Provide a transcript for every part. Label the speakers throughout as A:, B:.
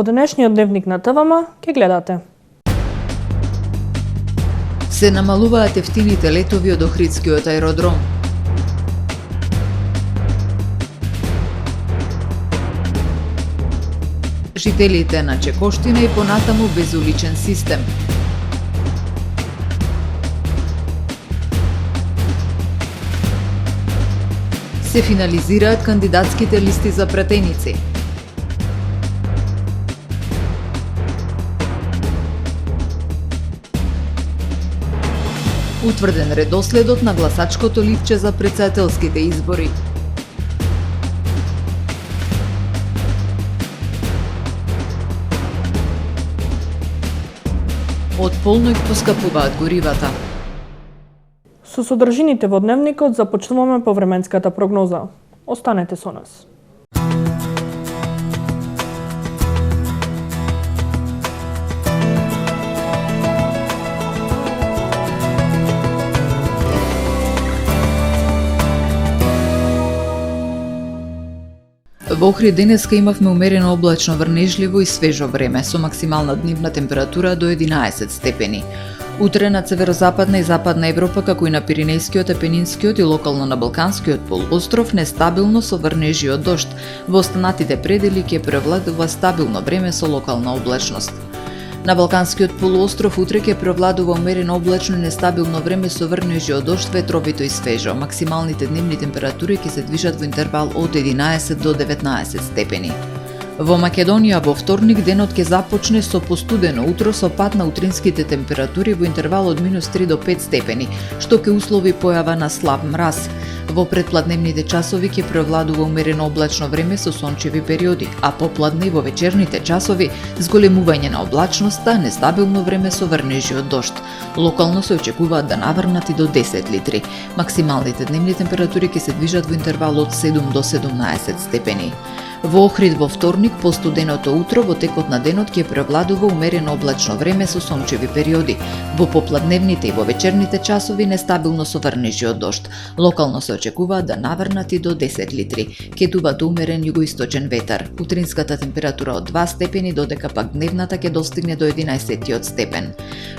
A: денешниот дневник на ТВМ ќе гледате.
B: Се намалуваат ефтините летови од Охридскиот аеродром. Жителите на Чекоштина и понатаму безуличен систем. Се финализираат кандидатските листи за пратеници. Утврден редоследот на гласачкото ливче за претседателските избори. Од полноќ поскапуваат горивата.
A: Со содржините во дневникот започнуваме по временската прогноза. Останете со нас.
B: Во Охрид денеска имавме умерено облачно, врнежливо и свежо време, со максимална дневна температура до 11 степени. Утре на северозападна и западна Европа, како и на Пиринејскиот, Апенинскиот и локално на Балканскиот полуостров, нестабилно со врнежи од дожд. Во останатите предели ќе превладува стабилно време со локална облачност. На Балканскиот полуостров утре ќе превладува умерено облачно и нестабилно време со врнежи од дожд, ветровито и свежо. Максималните дневни температури ќе се движат во интервал од 11 до 19 степени. Во Македонија во вторник денот ќе започне со постудено утро со пад на утринските температури во интервал од -3 до 5 степени, што ќе услови појава на слаб мраз. Во предпладневните часови ќе превладува умерено облачно време со сончеви периоди, а попладне и во вечерните часови зголемување на облачноста, нестабилно време со врнежи од дожд. Локално се очекуваат да наврнат и до 10 литри. Максималните дневни температури ќе се движат во интервал од 7 до 17 степени. Во Охрид во вторник, по студеното утро, во текот на денот ќе превладува умерено облачно време со сончеви периоди. Во попладневните и во вечерните часови нестабилно со врнежи од дожд. Локално се очекуваат да наврнат и до 10 литри. Ќе дува умерен југоисточен ветар. Утринската температура од 2 степени, додека пак дневната ќе достигне до 11 степен.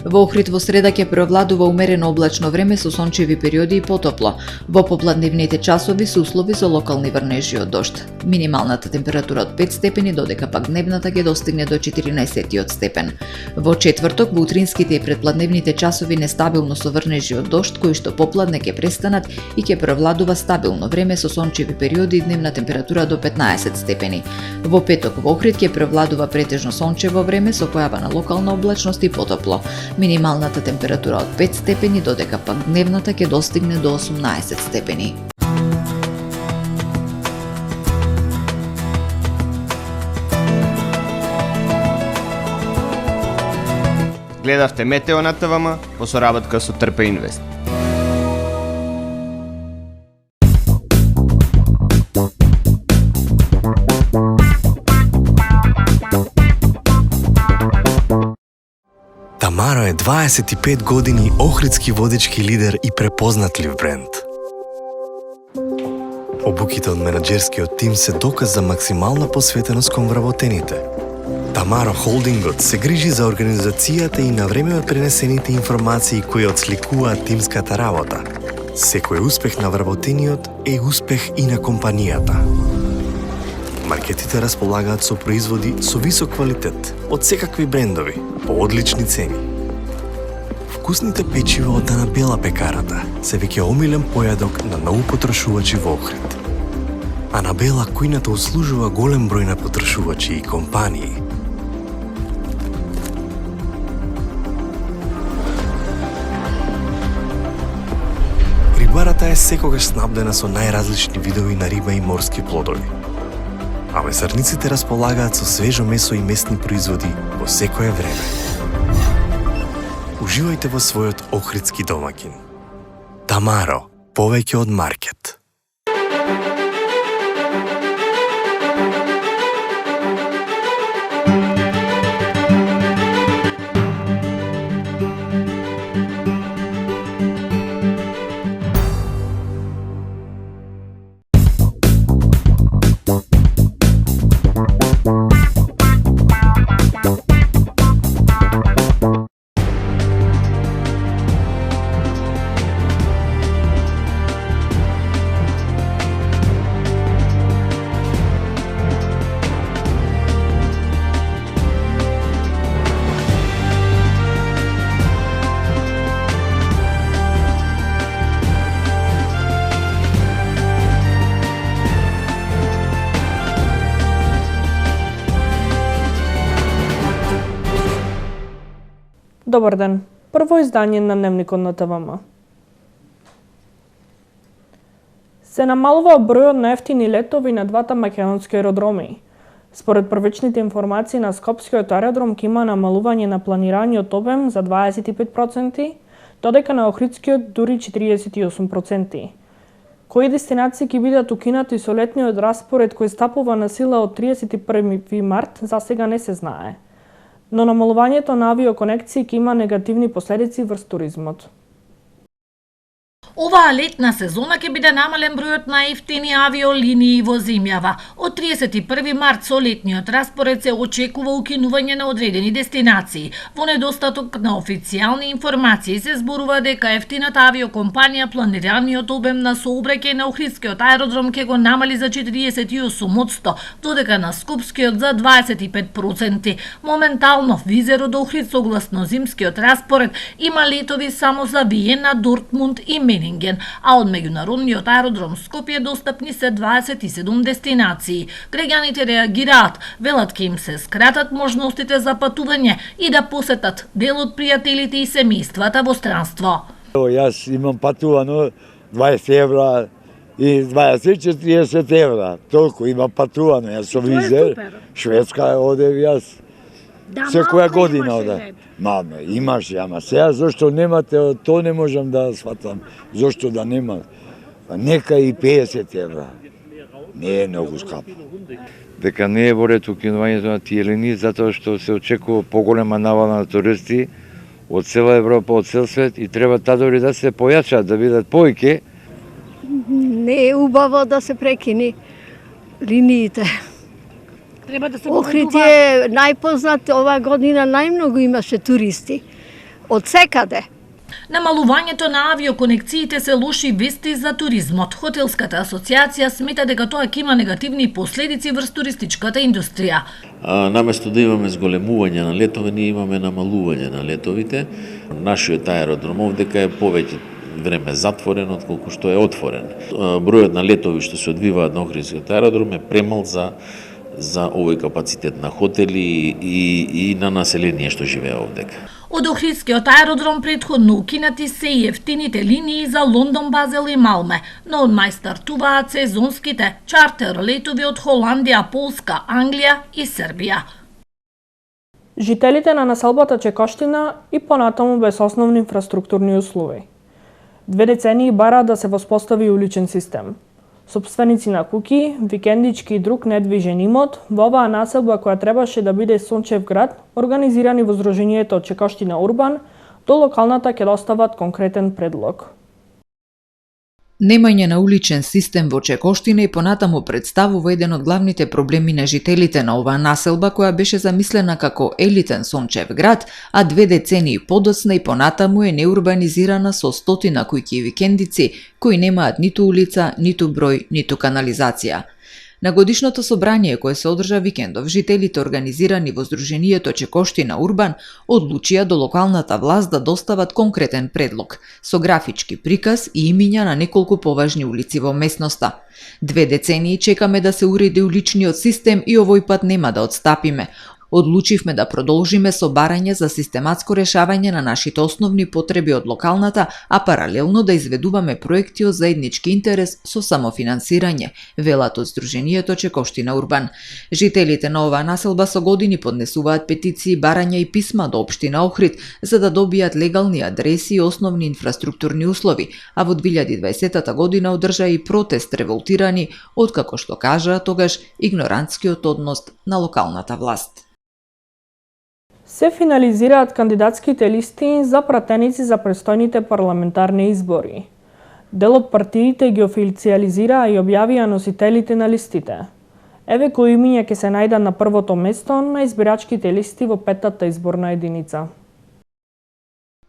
B: Во Охрид во среда ќе превладува умерено облачно време со сончеви периоди и потопло. Во попладневните часови се услови за локални врнежи од дожд. Минималната температура од 5 степени, додека пак дневната ќе достигне до 14 степен. Во четврток, во утринските и предпладневните часови нестабилно со врнежи од дожд, кои што попладне ќе престанат и ќе превладува стабилно време со сончеви периоди и дневна температура до 15 степени. Во петок во Охрид ќе превладува претежно сончево време со појава на локална облачност и потопло. Минималната температура од 5 степени, додека пак дневната ќе достигне до 18 степени.
C: Гледавте Метео на ТВМ во соработка со Трпе Инвест.
D: Тамаро е 25 години охридски водечки лидер и препознатлив бренд. Обуките од менаџерскиот тим се доказ за максимална посветеност кон вработените. Тамаро Холдингот се грижи за организацијата и на време од пренесените информации кои отсликуваат тимската работа. Секој успех на вработениот е успех и на компанијата. Маркетите располагаат со производи со висок квалитет од секакви брендови по одлични цени. Вкусните печива од Анабела пекарата се веќе омилен појадок на многу потрошувачи во Охрид. Анабела кујната услужува голем број на потрошувачи и компании. Рибарата е секогаш снабдена со најразлични видови на риба и морски плодови. А месарниците располагаат со свежо месо и месни производи во секое време. Уживајте во својот охридски домаќин. Тамаро, повеќе од маркет.
A: Добар ден. Прво издание на Дневникот на ТВМ. Се намалува бројот на ефтини летови на двата македонски аеродроми. Според првичните информации на Скопскиот аеродром ќе има намалување на планираниот обем за 25%, додека на Охридскиот дури 48%. Кои дестинации ќе бидат укинати со летниот распоред кој стапува на сила од 31 март, засега не се знае. Но намалувањето на авиоконекции ќе има негативни последици врз туризмот.
E: Оваа летна сезона ќе биде намален бројот на ефтини авиолинии во земјава. Од 31 март со летниот распоред се очекува укинување на одредени дестинации. Во недостаток на официјални информации се зборува дека ефтината авиокомпанија планираниот обем на сообраќај на Охридскиот аеродром ќе го намали за 48%, додека на Скопскиот за 25%. Моментално визерот до Охрид согласно зимскиот распоред има летови само за Виена, Дортмунд и Менинген, а од меѓународниот аеродром Скопје достапни се 27 дестинации. Граѓаните реагираат, велат ке им се скратат можностите за патување и да посетат дел од пријателите и семејствата во странство.
F: Јас имам патувано 20 евра и 20-40 евра. Толку имам патувано. Јас со визер. Шведска одев јас. Секоја година оде. Маме, имаш, ама сега зошто немате, то не можам да сватам. Зошто да нема? Нека и 50 евра. Не е многу скапо.
G: Дека не е во ред укинувањето на тие линии, затоа што се очекува поголема навала на туристи од цела Европа, од цел свет и треба дори да се појачаат, да бидат повеќе.
H: Не е убаво да се прекини линиите.
E: Треба да се
H: Охрид е најпознат, ова година најмногу имаше туристи. Од секаде.
E: Намалувањето на авиоконекциите се лоши вести за туризмот. Хотелската асоциација смета дека тоа ќе има негативни последици врз туристичката индустрија.
I: Наместо да имаме зголемување на летови, ние имаме намалување на летовите. Нашиот аеродром овдека е повеќе време затворен отколку што е отворен. Бројот на летови што се одвиваат на Охридскиот аеродром е премал за овој капацитет на хотели и на население што живее овдека.
E: Од Охридскиот аеродром претходно укинати се и ефтините линии за Лондон, Базел и Малме, но од мај стартуваат сезонските чартер летови од Холандија, Полска, Англија и Србија.
A: Жителите на населбата Чекоштина и понатаму без основни инфраструктурни услови. 2 децении бараат да се воспостави уличен систем. Собственици на куќи, викендички и друг недвижен имот, во оваа населба која требаше да биде сончев град, организирани во Здруженијето Чекоштина Урбан, до локалната ќе достават конкретен предлог.
B: Немање на уличен систем во Чекоштина и понатаму представува еден од главните проблеми на жителите на оваа населба која беше замислена како елитен сончев град, а 2 децении подоцна и понатаму е неурбанизирана со стотина куќи и викендици кои немаат ниту улица, ниту број, ниту канализација. На годишното собрание кое се одржа викендов, жителите организирани во Здруженијето Чекоштина Урбан одлучија до локалната власт да достават конкретен предлог со графички приказ и имиња на неколку поважни улици во местноста. 2 децении чекаме да се уреди уличниот систем и овој пат нема да отстапиме. Одлучивме да продолжиме со барање за систематско решавање на нашите основни потреби од локалната, а паралелно да изведуваме проекти од заеднички интерес со самофинансирање, велат од Здруженијето Чекоштина Урбан. Жителите на оваа населба со години поднесуваат петиции, барања и писма до општина Охрид за да добијат легални адреси и основни инфраструктурни услови, а во 2020 година одржа и протест револтирани откако што кажаа тогаш игнорантскиот однос на локалната власт.
A: Се финализираат кандидатските листи за пратеници за престојните парламентарни избори. Дел од партиите ги официализираа и објавија носителите на листите. Еве кои имиња ќе се најдат на првото место на избирачките листи во 5-та изборна единица.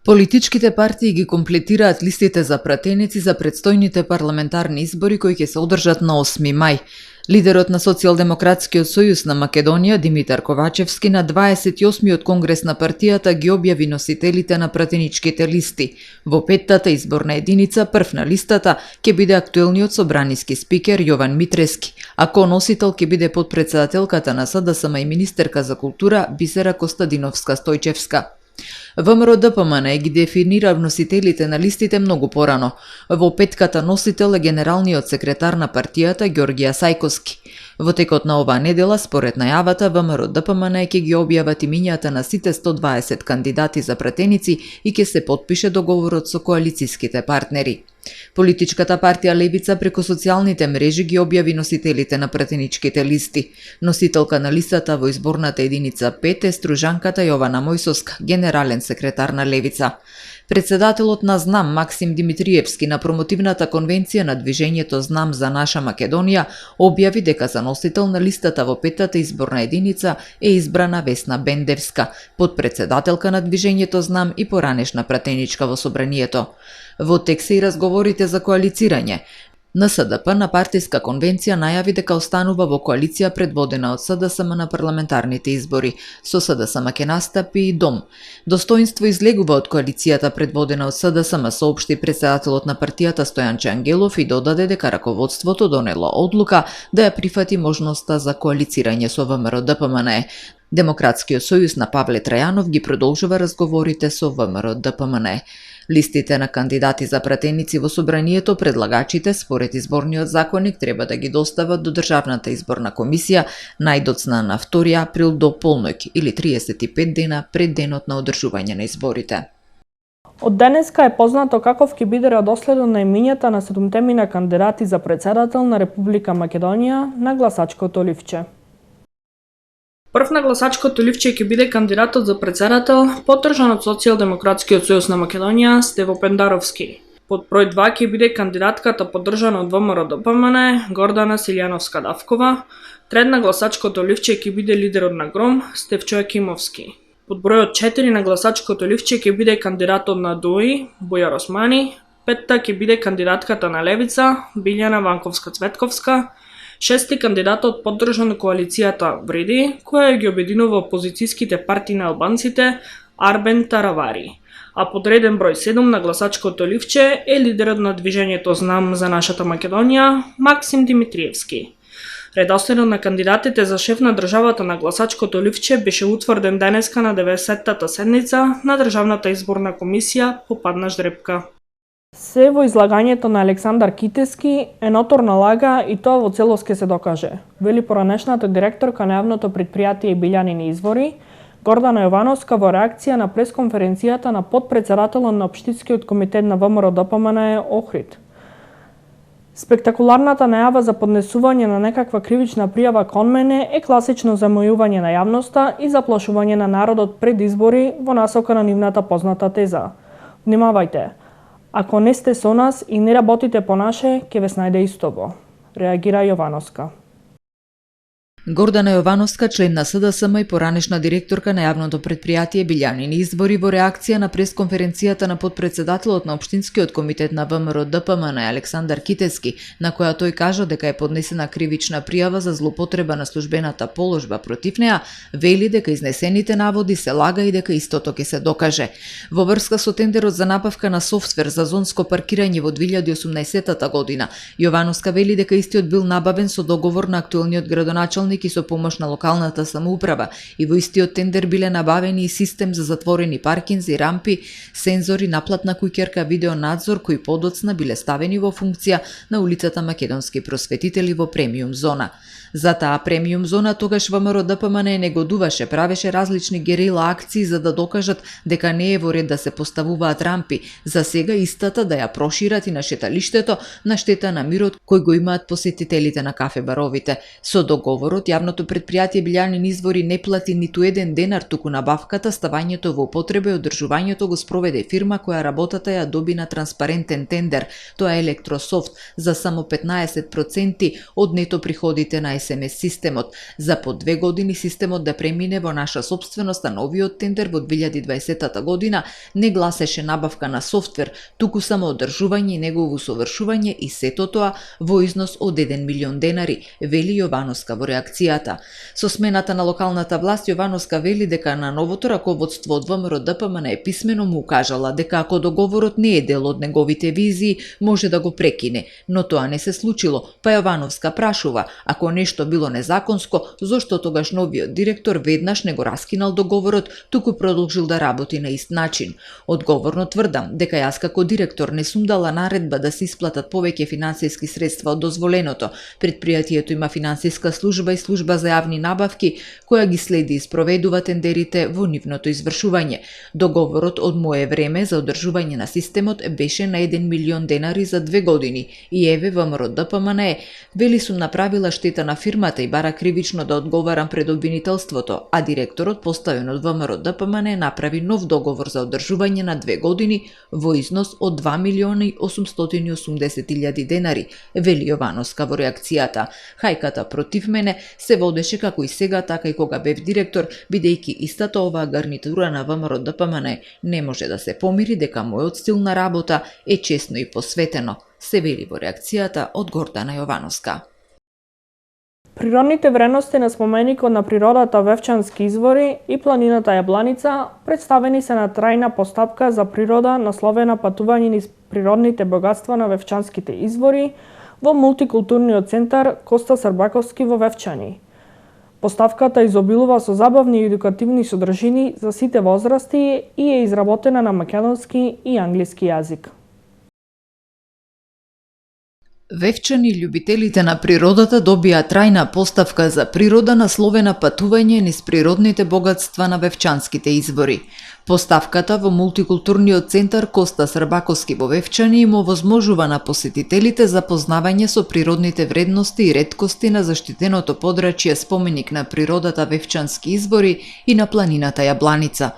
B: Политичките партии ги комплетираат листите за пратеници за предстојните парламентарни избори кои ќе се одржат на 8 мај. Лидерот на Социјалдемократскиот сојуз на Македонија, Димитар Ковачевски, на 28-миот конгрес на партијата ги објави носителите на пратеничките листи. Во 5-та изборна единица, прв на листата, ќе биде актуелниот собраниски спикер Јован Митрески, а коносител ќе биде подпредседателката на СДСМ и министерка за култура Бисера Костадиновска Стојчевска. ВМРО ДПМН ги дефинира носителите на листите многу порано. Во петката носител е генералниот секретар на партијата Ѓорѓија Сајковски. Во текот на оваа недела, според најавата, ВМРО ДПМН ќе ги објават имињата на сите 120 кандидати за пратеници и ќе се потпише договорот со коалицијските партнери. Политичката партија Левица преку социјалните мрежи ги објави носителите на пратеничките листи. Носителка на листата во изборната единица 5 е стружанката Јована Мојсовска, генерален секретар на Левица. Председателот на ЗНАМ Максим Димитриевски на промотивната конвенција на движењето ЗНАМ за наша Македонија објави дека за носител на листата во петата изборна единица е избрана Весна Бендевска, подпредседателка на движењето ЗНАМ и поранешна пратеничка во собранието. Во тек се и разговорите за коалицирање. НСДП на партиска конвенција најави дека останува во коалиција предводена од СДСМ на парламентарните избори. Со СДСМ ќе настапи и ДОМ. Достоинство излегува од коалицијата предводена од СДСМ, соопшти председателот на партијата Стојанче Ангелов и додаде дека раководството донело одлука да ја прифати можноста за коалицирање со ВМРО ДПМН. Демократскиот сојуз на Павле Трајанов ги продолжува разговорите со ВМРО ДПМН. Листите на кандидати за пратеници во собранието предлагачите според изборниот законник треба да ги достават до Државната изборна комисија најдоцна на 2 април до полноќ или 35 дена пред денот на одржување на изборите.
A: Од денеска е познато каков ќе биде редоследот на имињата на 7 кандидати за председател на Република Македонија на гласачкото ливче. Прв на гласачкото ливче ќе биде кандидатот за председател, поддржан од Социјалдемократскиот сојуз на Македонија, Стево Пендаровски. Под број 2 ќе биде кандидатката поддржана од ВМРО ДПМН, Гордана Силјановска-Давкова. Трет на гласачкото ливче ќе биде лидерот на ГРОМ, Стефчо Јакимовски. Под бројот 4 на гласачкото ливче ќе биде кандидатот на ДОИ, Бујар Османи. Петта ќе биде кандидатката на Левица, Билјана Ванковска-Цветковска. Шести кандидатот поддржан коалицијата Вреди, која ги обединува опозицијските партии на албанците, Арбен Таравари. А под реден број 7 на гласачкото ливче е лидерот на движењето ЗНАМ за нашата Македонија, Максим Димитриевски. Редоследот на кандидатите за шеф на државата на гласачкото ливче беше утврден денеска на 90-та седница на Државната изборна комисија по падна ждрепка. Се во излагањето на Александар Китески е ноторна лага и тоа во целост ќе се докаже, вели поранешната директорка на јавното претпријатие Билјанини извори, Гордана Јовановска во реакција на пресконференцијата на подпредседателот на Општинскиот комитет на ВМРО ДПМН Охрид. Спектакуларната најава за поднесување на некаква кривична пријава кон мене е класично замојување на јавноста и заплашување на народот пред избори во насока на нивната позната теза. Внимавајте! Ако не сте со нас и не работите по наше, ќе ве снајде исто, реагира Јовановска.
B: Гордана Јовановска, член на СДСМ и поранешна директорка на јавното претпријатие Билјанини извори во реакција на пресконференцијата на подпредседателот на Општинскиот комитет на ВМРО ДПМН Александар Китески, на која тој кажа дека е поднесена кривична пријава за злоупотреба на службената положба против неа, вели дека изнесените наводи се лага и дека истото ќе се докаже. Во врска со тендерот за набавка на софтвер за зонско паркирање во 2018 година, Јовановска вели дека истиот бил набавен со договор на актуелниот градоначалник и со помош на локалната самоуправа и во истиот тендер биле набавени и систем за затворени паркинзи, рампи, сензори, наплатна куќерка, видеонадзор кои подоцна биле ставени во функција на улицата Македонски просветители во премиум зона. За таа премиум зона тогаш ВМРО ДПМН негодуваше, правеше различни герила акции за да докажат дека не е во ред да се поставуваат рампи, за сега истата да ја прошират и на шеталиштето на штета на мирот кој го имаат посетителите на кафе баровите. Со договорот јавното претпријатие Билјанини извори не плати ниту еден денар, туку набавката, ставањето во употреба и одржувањето го спроведе фирма која работата ја доби на транспарентен тендер, тоа е Електрософт, за само 15% од нето приходите на SMS системот. За по 2 години системот да премине во наша собственост, а новиот тендер во 2020 година не гласеше набавка на софтвер, туку само одржување и негово усовршување и сето тоа во износ од 1 милион денари, вели Јовановска во реакцијата. Со смената на локалната власт, Јовановска вели дека на новото раководство од ВМРО ДПМН е писмено му укажала дека ако договорот не е дел од неговите визии, може да го прекине, но тоа не се случило, па Јовановска прашува, ако нешто нешто било незаконско, зошто тогаш новиот директор веднаш не го раскинал договорот, туку продолжил да работи на ист начин. Одговорно тврдам дека јас како директор не сум дала наредба да се исплатат повеќе финансиски средства од дозволеното. Предпријатието има финансиска служба и служба за јавни набавки, која ги следи и спроведува тендерите во нивното извршување. Договорот од мое време за одржување на системот беше на 1 милион денари за 2 години и еве ВМРО ДПМН вели сум направила штета на фирмата и бара кривично да одговарам пред обвинителството, а директорот поставен од ВМРО ДПМН направи нов договор за одржување на 2 години во износ од 2 милиони 880 илјади денари, вели Јовановска во реакцијата. Хајката против мене се водеше како и сега, така и кога бев директор, бидејќи истата оваа гарнитура на ВМРО ДПМН не може да се помири дека мојот стил на работа е честно и посветено, се вели во реакцијата од Гордана Јовановска.
A: Природните вредности на споменикот на природата Вевчански извори и планината Јабланица представени се на трајна постапка за природа насловена Патување низ природните богатства на Вевчанските извори во мултикултурниот центар Коста Србаковски во Вевчани. Поставката изобилува со забавни и едукативни содржини за сите возрасти и е изработена на македонски и англиски јазик.
B: Вевчани љубителите на природата добија трајна поставка за природа насловена Патување низ природните богатства на Вевчанските извори. Поставката во мултикултурниот центар Коста Србаковски во Вевчани им овозможува на посетителите запознавање со природните вредности и реткости на заштитеното подрачје споменик на природата Вевчански извори и на планината Јабланица.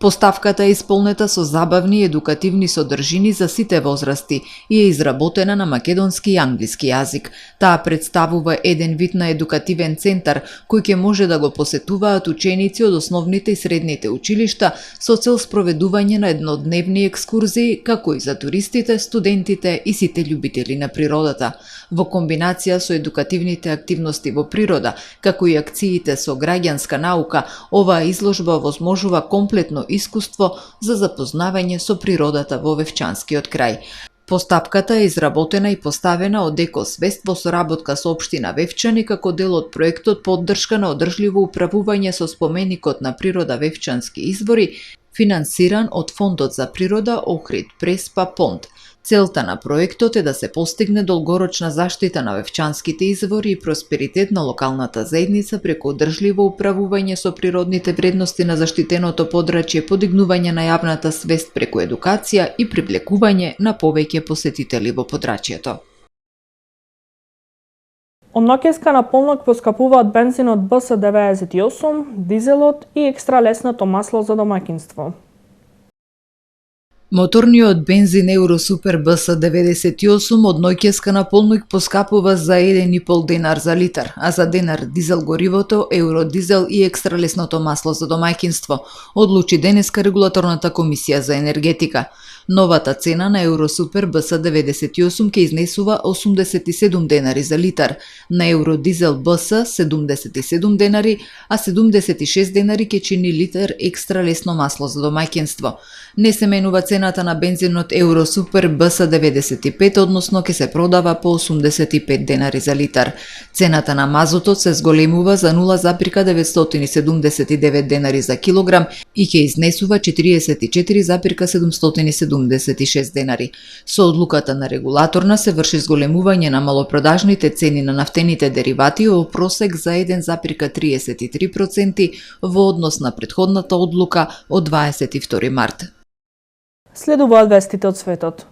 B: Поставката е исполнета со забавни и едукативни содржини за сите возрасти и е изработена на македонски и англиски јазик. Таа представува еден вид на едукативен центар кој ќе може да го посетуваат ученици од основните и средните училишта со цел спроведување на еднодневни екскурзии, како и за туристите, студентите и сите љубители на природата. Во комбинација со едукативните активности во природа, како и акциите со граѓанска наука, оваа изложба овозможува комплетно искуство за запознавање со природата во Вевчанскиот крај. Постапката е изработена и поставена од Екосвест во соработка со општина Вевчани како дел од проектот поддршка на одржливо управување со споменикот на природа Вевчански извори, финансиран од Фондот за природа Охрид Преспа Понт. Целта на проектот е да се постигне долгорочна заштита на Вевчанските извори и просперитет на локалната заедница преку одржливо управување со природните вредности на заштитеното подрачје, подигнување на јавната свест преку едукација и привлекување на повеќе посетители во подрачјето.
A: Од ноќеска на полнок поскапуваат бензинот БС98, дизелот и екстра лесното масло за домаќинство.
B: Моторниот бензин Евросупер БС98 од ноќеска на полнок поскапува за 1,5 денар за литар, а за денар дизел горивото, евродизел и екстра лесното масло за домаќинство, одлучи денеска Регулаторната комисија за енергетика. Новата цена на Евросупер БС98 ќе изнесува 87 денари за литар, на евродизел БС 77 денари, а 76 денари ќе чини литар екстра лесно масло за домаќинство. Не се менува цената на бензинот Евросупер БС95, односно ќе се продава по 85 денари за литар. Цената на мазотот се зголемува за 0,979 денари за килограм и ќе изнесува 44,776 денари. Со одлуката на регулаторна се врши зголемување на малопродажните цени на нафтените деривати во просек за 1,33% во однос на претходната одлука од 22 март.
A: Следуваат вестите од светот.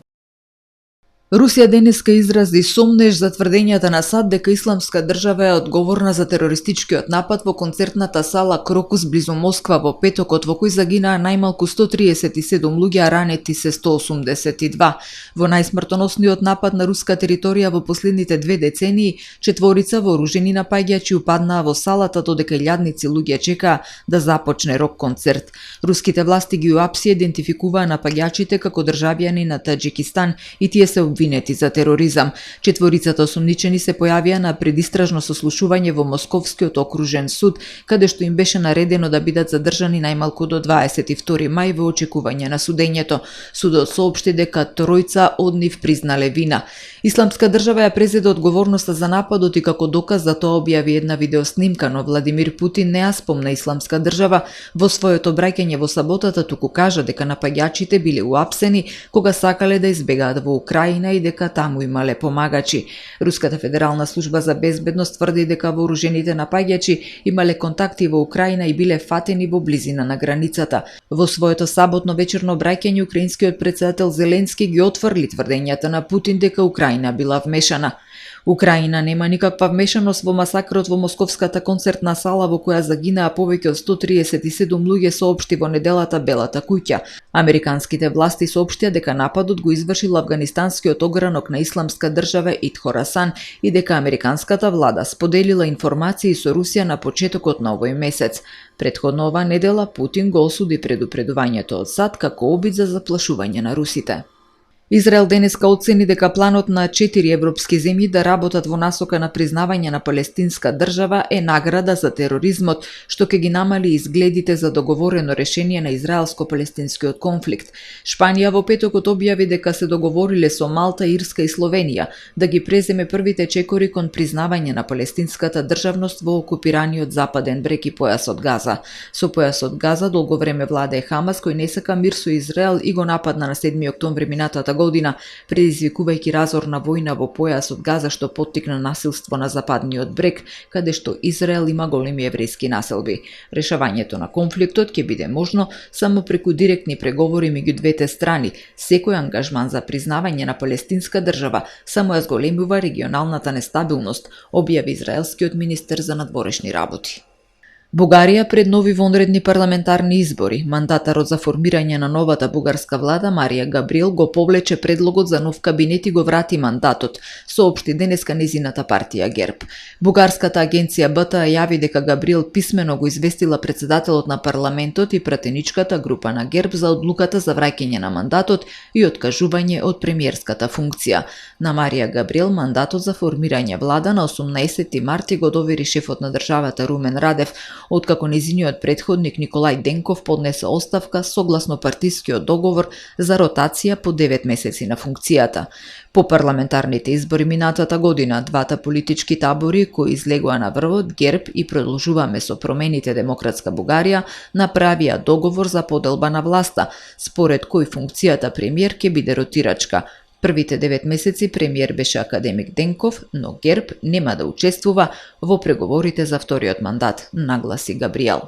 B: Русија денеска изрази сомнеж за тврдењата на САД дека Исламска држава е одговорна за терористичкиот напад во концертната сала Крокус близу Москва во петокот, во кој загинаа најмалку 137 луѓе, а ранети се 182. Во најсмртоносниот напад на руска територија во последните 2 децении, 4 вооружени напаѓачи упаднаа во салата додека илјадници луѓе чекаа да започне рок концерт. Руските власти ги уапси идентификуваа напаѓачите како државјани на Таџикистан и тие се обвинуваат обвинети за тероризам. Четворицата осумничени се појавија на предистражно сослушување во Московскиот окружен суд, каде што им беше наредено да бидат задржани најмалку до 22 мај во очекување на судењето. Судот соопшти дека тројца од нив признале вина. Исламска држава ја презеде одговорноста за нападот и како доказ за тоа објави една видеоснимка, но Владимир Путин не ја спомна Исламска држава во своето обраќање во саботата, туку кажа дека напаѓачите биле уапсени кога сакале да избегаат во Украина и дека таму имале помагачи. Руската федерална служба за безбедност тврди дека вооружените напаѓачи имале контакти во Украина и биле фатени во близина на границата. Во своето саботно вечерно обраќање украинскиот претседател Зеленски ги отфрли тврдењата на Путин дека Украина била вмешана. Украина нема никаква вмешаност во масакрот во Московската концертна сала во која загинаа повеќе од 137 луѓе, соопшти во неделата Белата куќа. Американските власти соопштија дека нападот го извршил афганистанскиот огранок на Исламска држава Ид Хорасан и дека американската влада споделила информации со Русија на почетокот на овој месец. Претходно оваа недела Путин го осуди предупредувањето од САД како обид за заплашување на русите. Израел денеска оцени дека планот на 4 европски земји да работат во насока на признавање на палестинска држава е награда за тероризмот, што ќе ги намали изгледите за договорено решение на израелско-палестинскиот конфликт. Шпанија во петокот објави дека се договориле со Малта, Ирска и Словенија да ги преземе првите чекори кон признавање на палестинската државност во окупираниот западен брег и појасот Газа. Со појасот Газа долго време владее Хамас, кој не сака мир со Израел и го нападна на 7 октомври минатата година, предизвикувајќи разорна војна во појасот Газа што поттикна насилство на западниот брег, каде што Израел има големи еврејски населби. Решавањето на конфликтот ќе биде можно само преку директни преговори меѓу двете страни. Секој ангажман за признавање на палестинска држава само ја зголемува регионалната нестабилност, објави израелскиот министер за надворешни работи. Бугарија пред нови вонредни парламентарни избори. Мандатарот за формирање на новата бугарска влада Марија Габриел го повлече предлогот за нов кабинет и го врати мандатот, соопшти денеска незината партија ГЕРБ. Бугарската агенција БТА јави дека Габриел писмено го известила претседателот на парламентот и пратеничката група на ГЕРБ за одлуката за враќање на мандатот и откажување од премиерската функција. На Марија Габриел мандатот за формирање влада на 18 марти го довери шефот на државата Румен Радев, откако незиниот претходник Николај Денков поднесе оставка согласно партискиот договор за ротација по 9 месеци на функцијата. По парламентарните избори минатата година, двата политички табори кои излегоа на врвот, ГЕРБ и Продолжуваме со промените Демократска Бугарија, направија договор за поделба на власта, според кој функцијата премиер ќе биде ротирачка. Првите 9 месеци премиер беше академик Денков, но ГЕРБ нема да учествува во преговорите за вториот мандат, нагласи Габриел.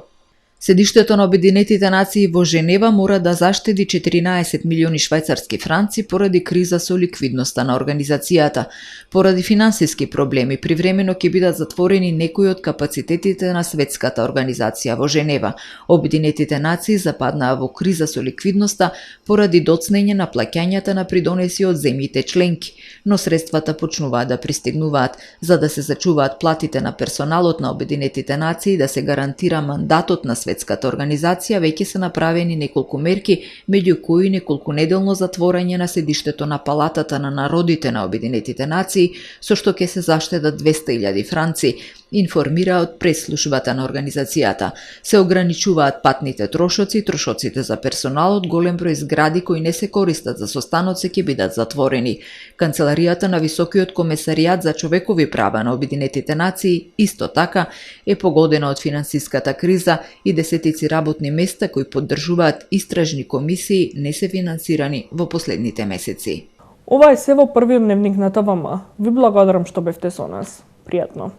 B: Седиштето на Обединетите нации во Женева мора да заштеди 14 милиони швајцарски франци поради криза со ликвидноста на организацијата. Поради финансиски проблеми, привремено ќе бидат затворени некои од капацитетите на Светската организација во Женева. Обединетите нации западнаа во криза со ликвидноста поради доцнење на плаќањата на придонеси од земјите членки, но средствата почнуваат да пристигнуваат. За да се зачуваат платите на персоналот на Обединетите нации и да се гарантира мандатот на Светската организација, веќе се направени неколку мерки, меѓу кои неколкунеделно затворање на седиштето на Палатата на народите на Обединетите нации, со што ќе се заштедат 200.000 франци, информира од пресслужбата на организацијата. Се ограничуваат патните трошоци, трошоците за персоналот, голем број згради кои не се користат за состаноци ќе бидат затворени. Канцеларијата на Високиот комесаријат за човекови права на Обединетите нации исто така е погодена од финансиската криза и десетици работни места кои поддржуваат истражни комисии не се финансирани во последните месеци.
A: Ова е се во првиот дневник на ТВМ. Ви благодарам што бевте со нас. Пријатно.